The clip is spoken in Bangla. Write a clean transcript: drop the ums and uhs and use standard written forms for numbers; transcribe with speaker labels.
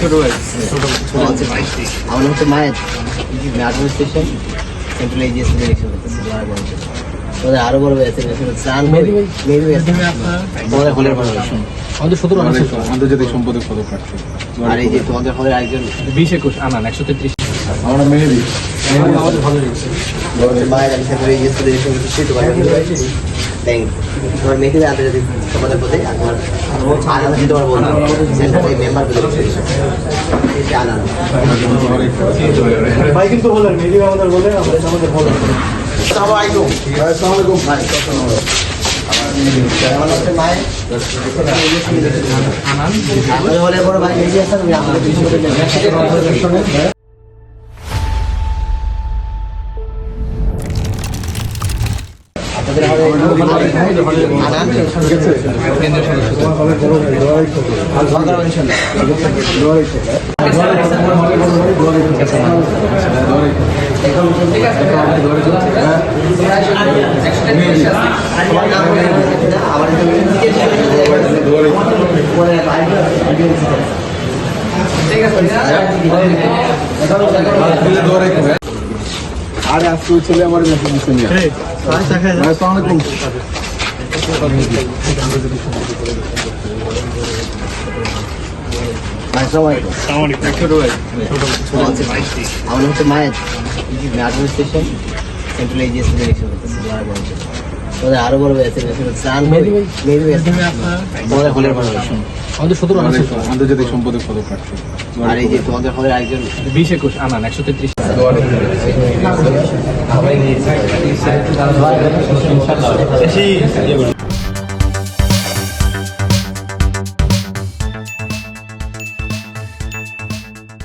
Speaker 1: আমার নাম হচ্ছে মায়ের অ্যাডমিনিস্ট্রেশন সেন্ট্রাল এজিএসি ডিরেকশন করতেছে তোমাদের আরো বড় হয়েছে স্নান তোমাদের হলের ভালোবাসা
Speaker 2: আমাদের 17
Speaker 3: আন্তর্জাতিক সম্পাদক পদক প্রার্থী।
Speaker 1: আর এই যে তোমাদের হলের একজন
Speaker 2: 20-21 আনান 133
Speaker 3: আমরা মেহেদি
Speaker 2: আমাদের ভালো লেগেছে।
Speaker 1: মায়ের সেন্ট্রাল এজিএসি ডিরেকশন করতেছে তোমার থ্যাংক তোমার মেয়েকে আন্তর্জাতিক সম্পাদক পদে আর তোমার আনন্দ তোমার বললাম সেন্ট্রাল মেম্বার পদে আনন্দ
Speaker 2: ভাই কিন্তু বলেন মেহেদি আমাদের বলে আমাদের ভালো
Speaker 1: আসসালামু আলাইকুম আমাদের হলে বড় ভাই মেজি আছেন আমাদের বিশ্ববিদ্যালয়ে আপনাদের হলে আনান
Speaker 2: কেন্দ্রীয় সদস্য
Speaker 3: আরে আজকে ছেলে আমার মেসেজ দিচ্ছে নিয়ে আসসালামু আলাইকুম।
Speaker 1: আমার নাম হচ্ছে মায়ের অ্যাডমিনিস্ট্রেশন সেন্ট্রাল এজিএসি ডিরেকশন করতেছে তোমাদের আরো বড় হয়েছে স্নান তোমাদের হলের ভালোবাসা
Speaker 2: আমাদের 17
Speaker 3: আন্তর্জাতিক সম্পাদক পদক প্রার্থী।
Speaker 1: আর এই যে তোমাদের হলের একজন
Speaker 2: 20-21 আনান 133
Speaker 1: ইনশাআল্লাহ